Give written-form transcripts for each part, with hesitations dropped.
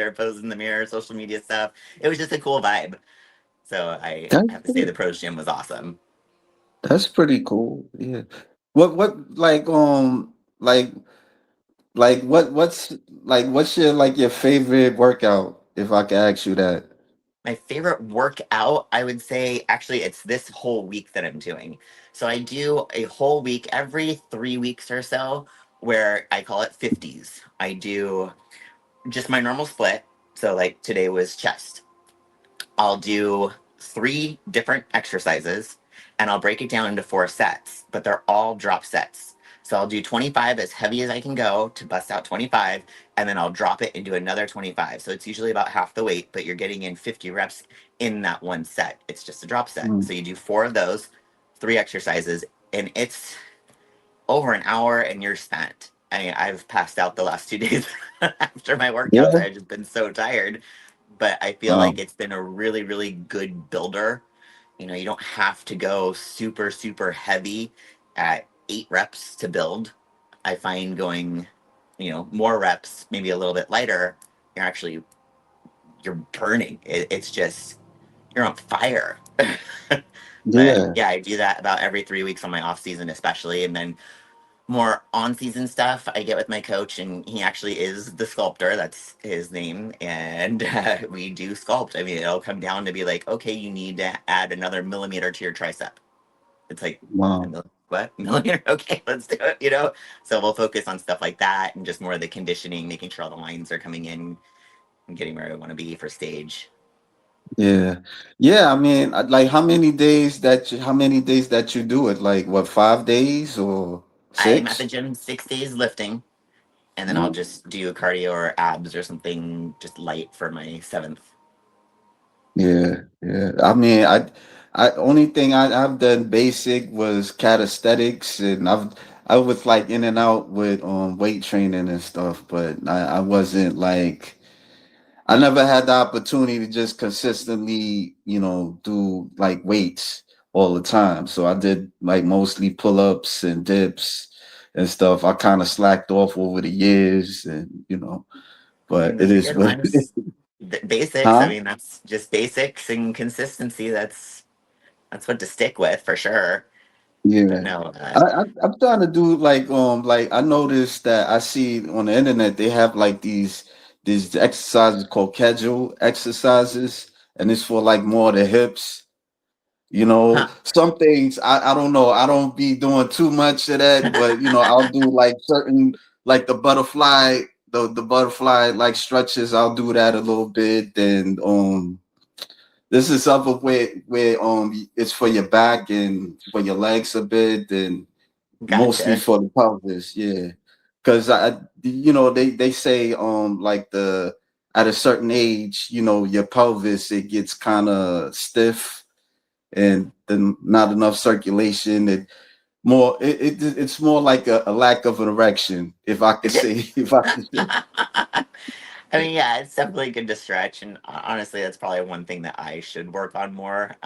there, pose in the mirror, social media stuff. It was just a cool vibe. So I That's have to say pretty, the pros gym was awesome. that's pretty cool. Yeah. What like what's your favorite workout, if I can ask you that? My favorite workout, I would say, actually, it's this whole week that I'm doing. So I do a whole week every 3 weeks or so, where I call it 50s. I do just my normal split. So, like today was chest. I'll do three different exercises and I'll break it down into 4 sets, but they're all drop sets. So I'll do 25 as heavy as I can go to bust out 25, and then I'll drop it into another 25. So it's usually about half the weight, but you're getting in 50 reps in that one set. It's just a drop set. Mm. So you do four of those, three exercises, and it's over an hour and you're spent. I mean, I've passed out the last 2 days after my workouts. Yeah. I've just been so tired, but I feel like Wow. it's been a really, really good builder. You know, you don't have to go super, super heavy at 8 reps to build. I find going, more reps, maybe a little bit lighter, you're actually you're burning. It's just you're on fire. But Yeah. yeah, I do that about every 3 weeks on my off season, especially, and then more on season stuff, I get with my coach, and he actually is the sculptor. That's his name. And we do sculpt. I mean, it'll come down to be like, okay, you need to add another millimeter to your tricep. It's like, Wow. what? Millimeter? Okay, let's do it, So we'll focus on stuff like that and just more of the conditioning, making sure all the lines are coming in and getting where I want to be for stage. Yeah. Yeah, I mean, like how many days that you do it? Like what, 5 days or I'm at the 6? gym 6 days lifting, and then I'll Mm. just do cardio or abs or something just light for my seventh. Yeah, yeah. I mean, I only thing I've done basic was calisthenics, and I was like in and out with weight training and stuff, but I wasn't like I never had the opportunity to just consistently, do like weights all the time. So I did like mostly pull-ups and dips and stuff. I kind of slacked off over the years, and I mean, but it those are is good what it is. ones. Basics. I Huh? mean, that's just basics and consistency. That's what to stick with for sure. But Yeah. no, I'm trying to do like I noticed that I see on the internet they have like these exercises called casual exercises, and it's for like more the hips. huh, Some things I don't know. I don't be doing too much of that, but I'll do like certain like the butterfly like stretches. I'll do that a little bit. And this is other where it's for your back and for your legs a bit, and mostly gotcha. for the pelvis. Yeah, because they say like the at a certain age, your pelvis it gets kind of stiff and then not enough circulation. It's more like a lack of an erection, if I could say, if I could say. I mean, yeah, it's definitely good to stretch, and honestly, that's probably one thing that I should work on more.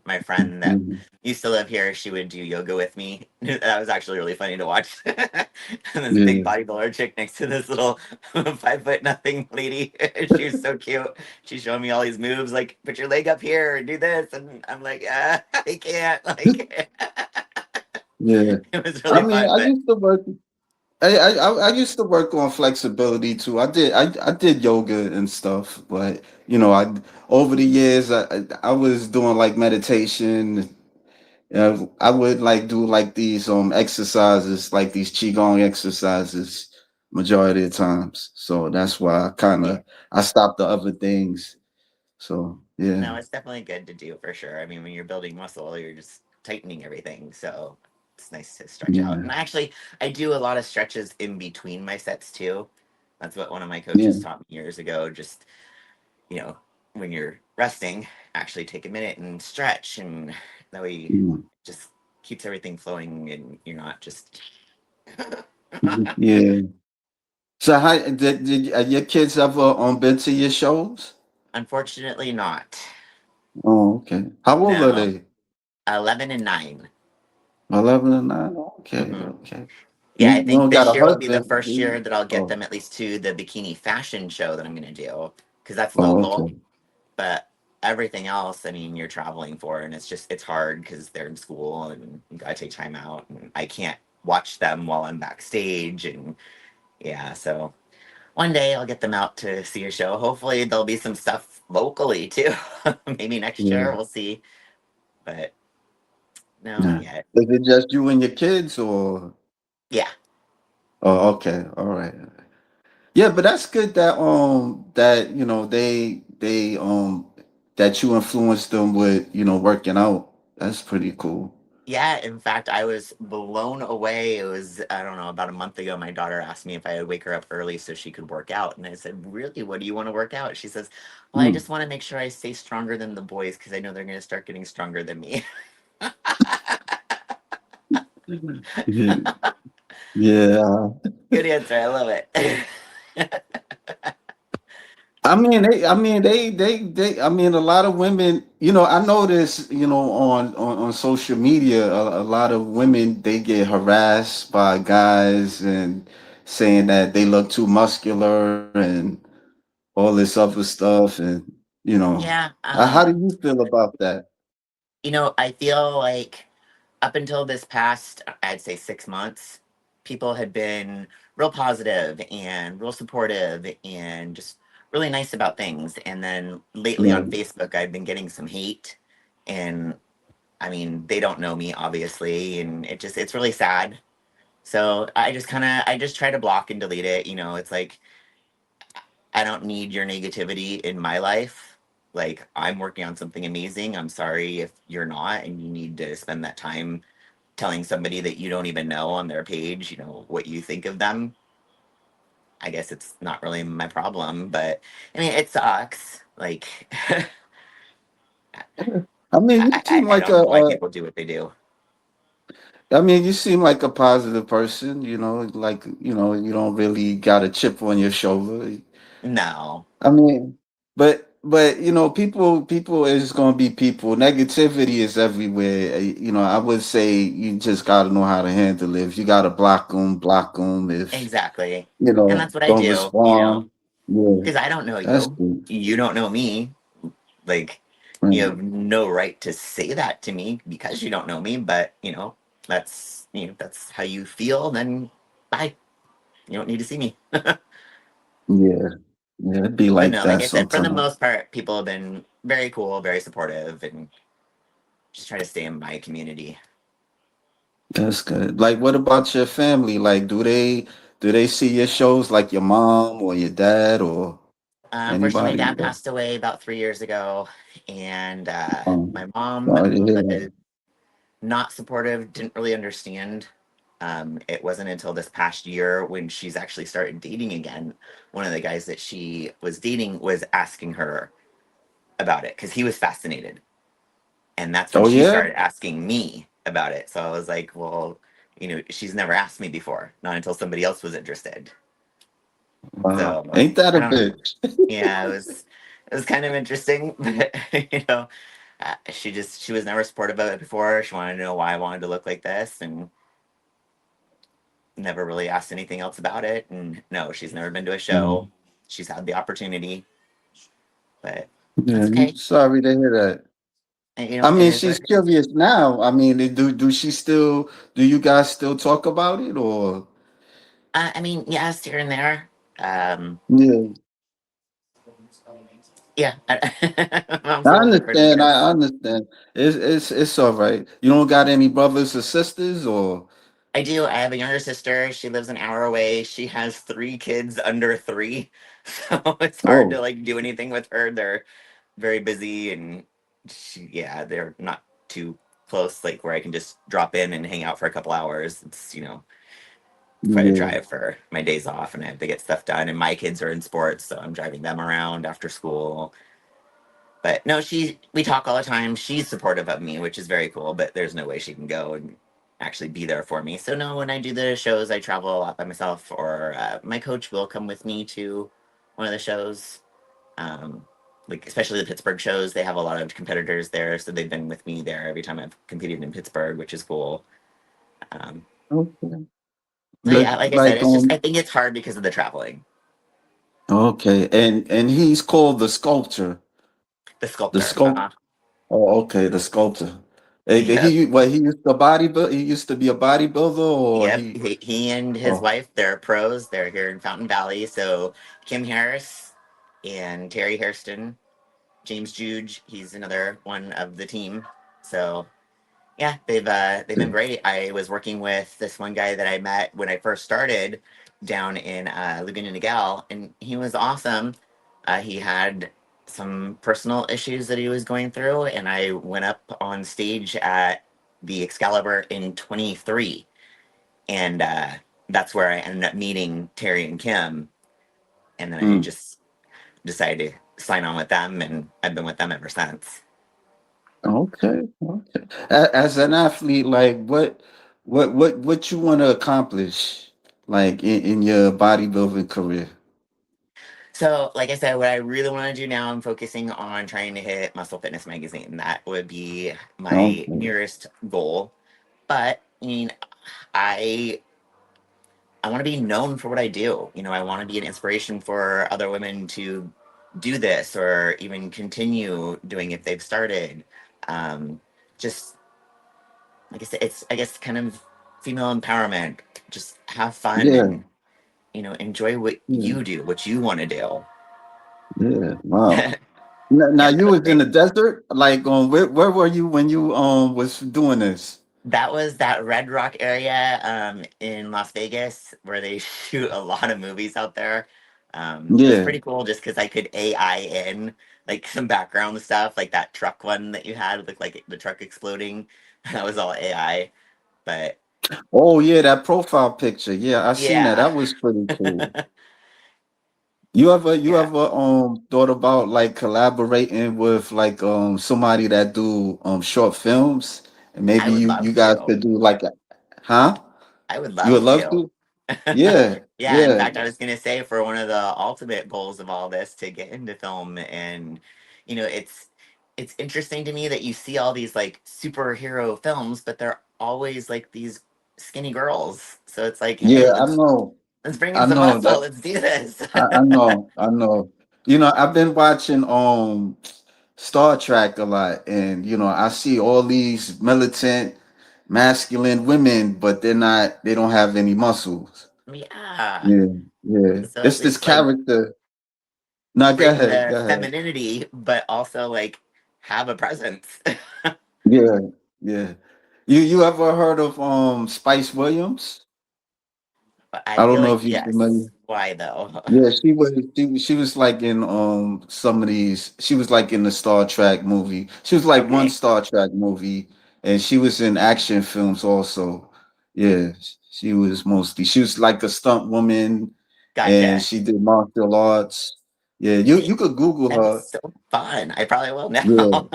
My friend that Mhm. used to live here, she would do yoga with me. That was actually really funny to watch. And this big Yeah. bodybuilder chick next to this little 5 foot nothing lady. She was so cute. She's showing me all these moves, like put your leg up here and do this, and I'm like, I can't. Like, Yeah. it was I really mean, fun, I but used to work. I used to work on flexibility too. I did yoga and stuff, but I over the years I was doing like meditation. I would like do like these exercises, like these qigong exercises, majority of the times. So that's why yeah. I stopped the other things. So yeah, No, it's definitely good to do for sure. I mean, when you're building muscle, you're just tightening everything. So it's nice to stretch out. yeah, And actually, I do a lot of stretches in between my sets too. That's what one of my yeah, coaches taught me years ago. Just, you know, when you're resting, actually take a minute and stretch. And that way, yeah. just keeps everything flowing and you're not just. Yeah. So how did your kids ever been to your shows? Unfortunately, not. Oh, okay. How old are No. they? 11 and 9. 11 and 9. Okay, Hmm. okay. Yeah, I You think don't got this a year will be the husband, do first year you? that I'll get Oh, them at least to the bikini fashion show that I'm going to do because that's oh, local. okay. But everything else, I mean, you're traveling for, and it's hard because they're in school and you gotta take time out, and I can't watch them while I'm backstage, and yeah, so one day I'll get them out to see a show. Hopefully, there'll be some stuff locally too. Maybe next year Yeah. we'll see, but no, not Yeah. yet. Is it just you and your kids, or? Yeah, Oh, okay. All right. Yeah, but that's good that that you influenced them with, working out. That's pretty cool. yeah. In fact, I was blown away. It was, I don't know, about a month ago. My daughter asked me if I would wake her up early so she could work out, and I said, "Really? What do you want to work out?" She says, "Well, I Hmm. just want to make sure I stay stronger than the boys because I know they're going to start getting stronger than me." Yeah. Yeah. Good answer. I love it. I mean, a lot of women, I notice, on social media, a lot of women, they get harassed by guys and saying that they look too muscular and all this other stuff. And, Yeah. how do you feel about that? I feel like up until this past, I'd say 6 months, people had been real positive and real supportive and just really nice about things. And then lately on Yeah. Facebook, I've been getting some hate. And I mean, they don't know me, obviously. And it's really sad. So I just try to block and delete it. It's like, I don't need your negativity in my life. Like, I'm working on something amazing. I'm sorry if you're not, and you need to spend that time telling somebody that you don't even know on their page, what you think of them. I guess it's not really my problem, but I mean, it sucks. Like, I mean, you seem I like don't know why people do what they do. you seem like a positive person, like, you don't really got a chip on your shoulder. No, I mean, but people is gonna be people. Negativity is everywhere. I would say you just gotta know how to handle it. If you gotta block them. If exactly. And that's what I don't do, respond. Yeah, because I don't know that's you. good. You don't know me. Like, you Right. have no right to say that to me because you don't know me, but, that's how you feel, then bye. You don't need to see me. Yeah, yeah, it'd be But like no, like that I said, for the sometimes. most part, people have been very cool, very supportive, and just try to stay in my community. That's good. Like, what about your family? Like, do they see your shows like your mom or your dad or Unfortunately, my anybody? dad passed away about 3 years ago, and my mom Sorry to hear was that. not supportive, didn't really understand. It wasn't until this past year when she's actually started dating again. One of the guys that she was dating was asking her about it because he was fascinated. And that's when Oh she yeah? started asking me about it. So I was like, well, she's never asked me before, not until somebody else was interested. Wow. So Ain't that I a don't know. bitch? Yeah, it was kind of interesting, but she was never supportive of it before. She wanted to know why I wanted to look like this, and never really asked anything else about it. And no, she's never been to a show. Mm. She's had the opportunity, but Yeah, that's okay. sorry to hear that. And, I it mean, is what she's it is. curious now. I mean, do you guys still talk about it or? I mean, yes, here and there. Um, Yeah. yeah, mom's a I little different, I understand. guess. I understand. It's all right. You don't got any brothers or sisters or? I do. I have a younger sister. She lives an hour away. She has 3 kids under 3, so it's hard to Oh, like do anything with her. They're very busy, and yeah, they're not too close, like where I can just drop in and hang out for a couple hours. It's quite a yeah. drive for my days off, and I have to get stuff done. And my kids are in sports, so I'm driving them around after school. But no, we talk all the time. She's supportive of me, which is very cool. But there's no way she can go and actually be there for me. So no, when I do the shows, I travel a lot by myself, or my coach will come with me to one of the shows. Um, like especially the Pittsburgh shows, they have a lot of competitors there, so they've been with me there every time I've competed in Pittsburgh, which is cool. Um, Okay. So yeah, like I said, Like it's just I think it's hard because of the traveling. okay, and he's called the sculptor. The The sculptor. sculpt. Oh, okay, the sculptor. Yep. He used to bodybuild. He used to be a bodybuilder, or Yep. he. He and his Oh, wife, they're pros. They're here in Fountain Valley. So Kim Harris and Terry Hairston, James Juge, he's another one of the team. So yeah, they've been great. I was working with this one guy that I met when I first started down in Laguna Niguel, and he was awesome. He had some personal issues that he was going through, and I went up on stage at the Excalibur in 23, and that's where I ended up meeting Terry and Kim, and then I mm, just decided to sign on with them, and I've been with them ever since. okay, okay. As an athlete, like what you want to accomplish, like in your bodybuilding career? So, like I said, what I really want to do now, I'm focusing on trying to hit Muscle Fitness Magazine. That would be my Okay. nearest goal. But I mean, I I want to be known for what I do. I want to be an inspiration for other women to do this or even continue doing if they've started. Um, just like I said, it's I guess kind of female empowerment. Just have fun Yeah, and enjoy what yeah, you do, what you want to do. yeah. Wow. Yeah, Now that you was was in great. the desert. Like, where were you when you was doing this? That was that Red Rock area in Las Vegas where they shoot a lot of movies out there. It was Yeah. pretty cool just because I could AI in like some background stuff, like that truck one that you had looked like the truck exploding. That was all AI. But Oh yeah, that profile picture. Yeah, I seen that. yeah, That was pretty cool. You yeah, ever thought about like collaborating with like somebody that do short films, and I maybe would you love guys to. could do like a, huh? I would You would love love to. to? Yeah, Yeah, in yeah, fact, I was gonna say for one of the ultimate goals of all this to get into film, and it's interesting to me that you see all these like superhero films, but they're always like these skinny girls. So it's like, hey, yeah. let's bring I in some know muscle, that. let's do this. I know, I know. You know, I've been watching Star Trek a lot, and I see all these militant, masculine women, but they don't have any muscles. Yeah. Yeah, yeah. So at It's this least like character. No, go bring ahead, the go ahead. femininity, but also like have a presence. Yeah, yeah. You ever heard of Spice Williams? But I I don't feel know like if you're familiar. yes. Why though? Yeah, she was like in some of these. She was like in the Star Trek movie. She was like one Okay, Star Trek movie, and she was in action films also. Yeah, she was like a stunt woman, and gotcha. she did martial arts. Yeah, you See, could Google that'd be her. so fun. I probably will Yeah, now.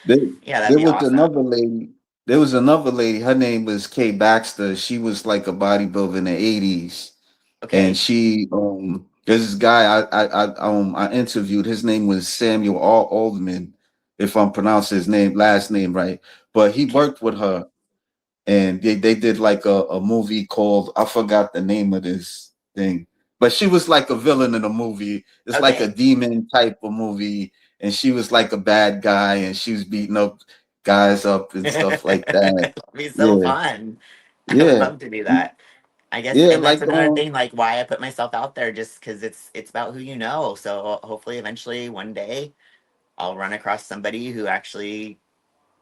there, Yeah, that'd there be was another awesome. lady. There was another lady. Her name was Kay Baxter. She was like a bodybuilder in the 80s, and Okay. there's this guy I interviewed. His name was Samuel Aldman, if I'm pronouncing his last name right. But he Okay. worked with her, and they did like a movie called, I forgot the name of this thing, but she was like a villain in a movie. It's like a Okay. demon type of movie, and she was like a bad guy, and she was beating up guys up and stuff like that. That'd be so Yeah, fun. I would yeah, love to do that. I guess, yeah. and that's Like another thing, like why I put myself out there, just because it's about who you know. So hopefully, eventually, one day, I'll run across somebody who actually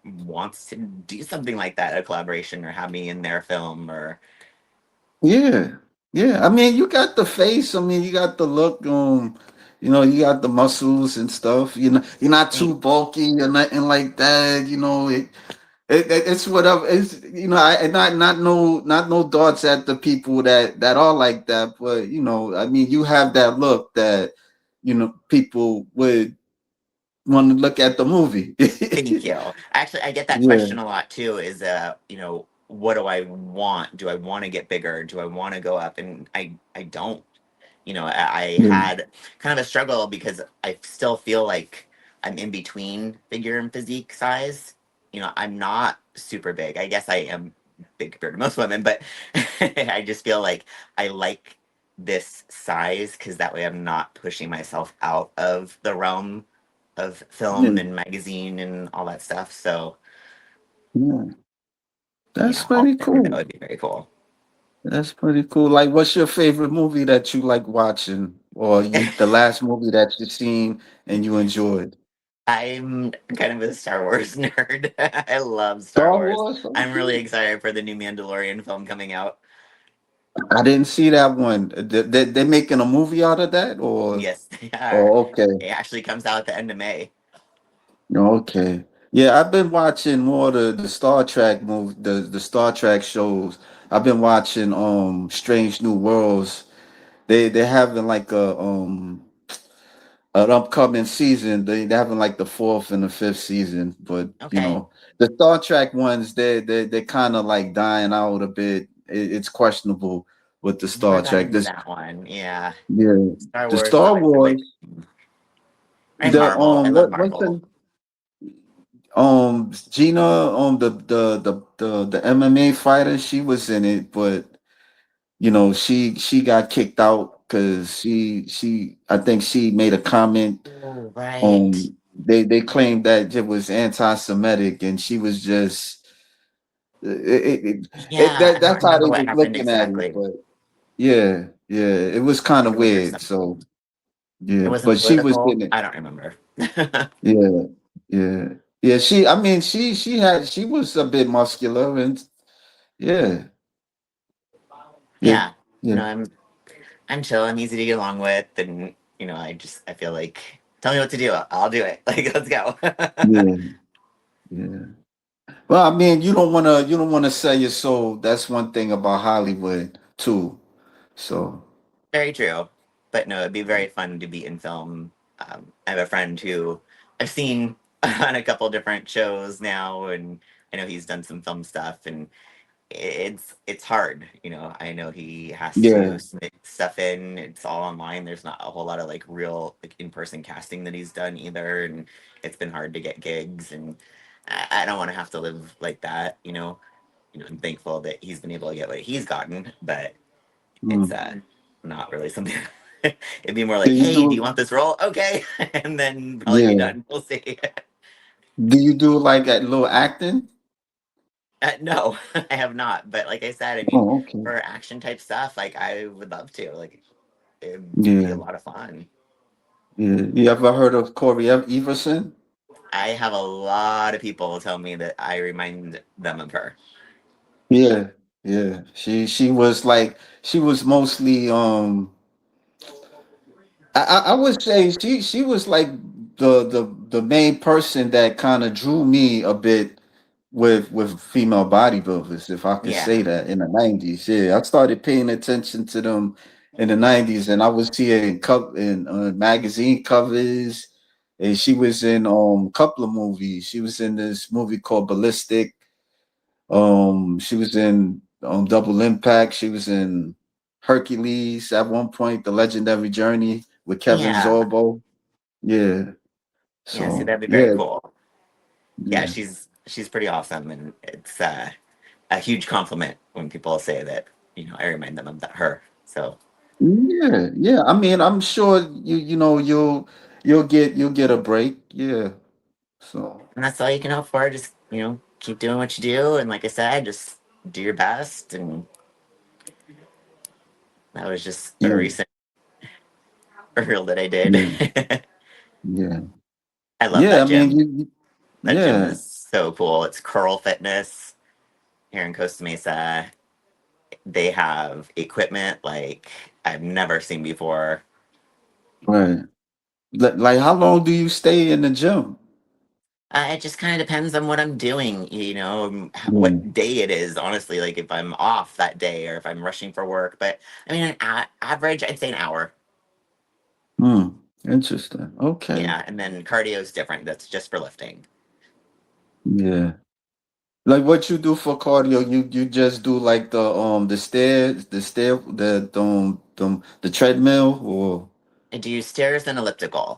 wants to do something like that, a collaboration, or have me in their film, or Yeah, yeah. I mean, you got the face. I mean, you got the look. You got the muscles and stuff. You're not too thank, bulky or nothing like that. It's whatever. It's and not no darts at the people that are like that. But I mean, you have that look that people would want to look at the movie. thank you. Actually, I get that Yeah, question a lot too. Is what do I want? Do I want to get bigger? Do I want to go up? And I don't. I yeah, had kind of a struggle because I still feel like I'm in between figure and physique size. I'm not super big. I guess I am big compared to most women, but I just feel like I like this size because that way I'm not pushing myself out of the realm of film Yeah, and magazine and all that stuff. So, yeah. That's yeah, all pretty together, that cool. would be very cool. That's pretty cool. Like, what's your favorite movie that you like watching, or you the last movie that you seen and you enjoyed? I'm kind of a Star Wars nerd. I love Star Star Wars. Wars. I'm really Okay. excited for the new Mandalorian film coming out. I didn't see that one. They making a movie out of that, or? Yes, they are. Oh, okay. It actually comes out at the end of May. Okay. Yeah, I've been watching more the Star Trek movie, the Star Trek shows. I've been watching Strange New Worlds. They're having like a an upcoming season. They're having like the fourth and the fifth season, but Okay. the Star Trek ones, they're kind of like dying out a bit. It's questionable with the Never Star got Trek. into This that one. Yeah. Yeah, Star the Wars is Star always the way. Wars. And The Marvel. I love what's Marvel. the Gina the MMA fighter, she was in it, but she got kicked out because she I think she made a comment. Oh, right. They claimed that it was anti-Semitic, and she was just Yeah, I don't that's how remember they what was happened looking at it. exactly. But yeah, yeah, it was kind of Maybe was there weird. some? So It yeah, wasn't but she was political. in it. I don't remember. Yeah, yeah, yeah. I mean, she was a bit muscular, and yeah, yeah, Yeah. yeah, No, I'm chill. I'm easy to get along with, and I feel like tell me what to do. I'll do it. Like, let's go. yeah, yeah. Well, I mean, you don't wanna sell your soul. That's one thing about Hollywood too. So Very true. But no, it'd be very fun to be in film. I have a friend who I've seen on a couple different shows now, and I know he's done some film stuff, and it's hard. I know he has to yeah, submit stuff in. It's all online. There's not a whole lot of like real like in person casting that he's done either, and it's been hard to get gigs. And I don't want to have to live like that. I'm thankful that he's been able to get what he's gotten, but it's mm. not really something. It'd be more Do like, you hey, do you do? want this role? Okay, and then probably be Yeah. done. We'll see. Do you do like a little acting? No, I have not. But like I said, I mean, Oh, okay. for action type stuff, like I would love to. Like it'd be a Yeah, lot of fun. yeah. You ever heard of Corey Everson? I have a lot of people tell me that I remind them of her. Yeah, yeah. She was mostly I would say she was like the main person that kind of drew me a bit with female bodybuilders, if I could say Yeah, that, in the 90s. Yeah, I started paying attention to them in the 90s, and I was seeing in magazine covers, and she was in couple of movies. She was in this movie called Ballistic. She was in Double Impact. She was in Hercules at one point, The Legendary Journey with Kevin yeah, Sorbo. Yeah. yeah. See, So that'd be very yeah, cool. Yeah, yeah. she's pretty awesome, and it's a huge compliment when people say that. I remind them of her. So, Yeah, yeah. I mean, I'm sure you'll get a break. Yeah. So and that's all you can hope for. Just keep doing what you do, and like I said, just do your best. And that was just a yeah, recent reel that I did. yeah, yeah, I love yeah. that I mean, gym. That gym yeah, is so cool. It's Curl Fitness here in Costa Mesa. They have equipment like I've never seen before. right. Like, how long do you stay in the gym? It just kind of depends on what I'm doing, Yeah. what day it is, honestly. Like if I'm off that day or if I'm rushing for work. But I mean, average, I'd say an hour. Hmm. Interesting. Okay. Yeah, and then cardio is different. That's just for lifting. Yeah. Like, what you do for cardio, you just do like the treadmill, or I do stairs and elliptical.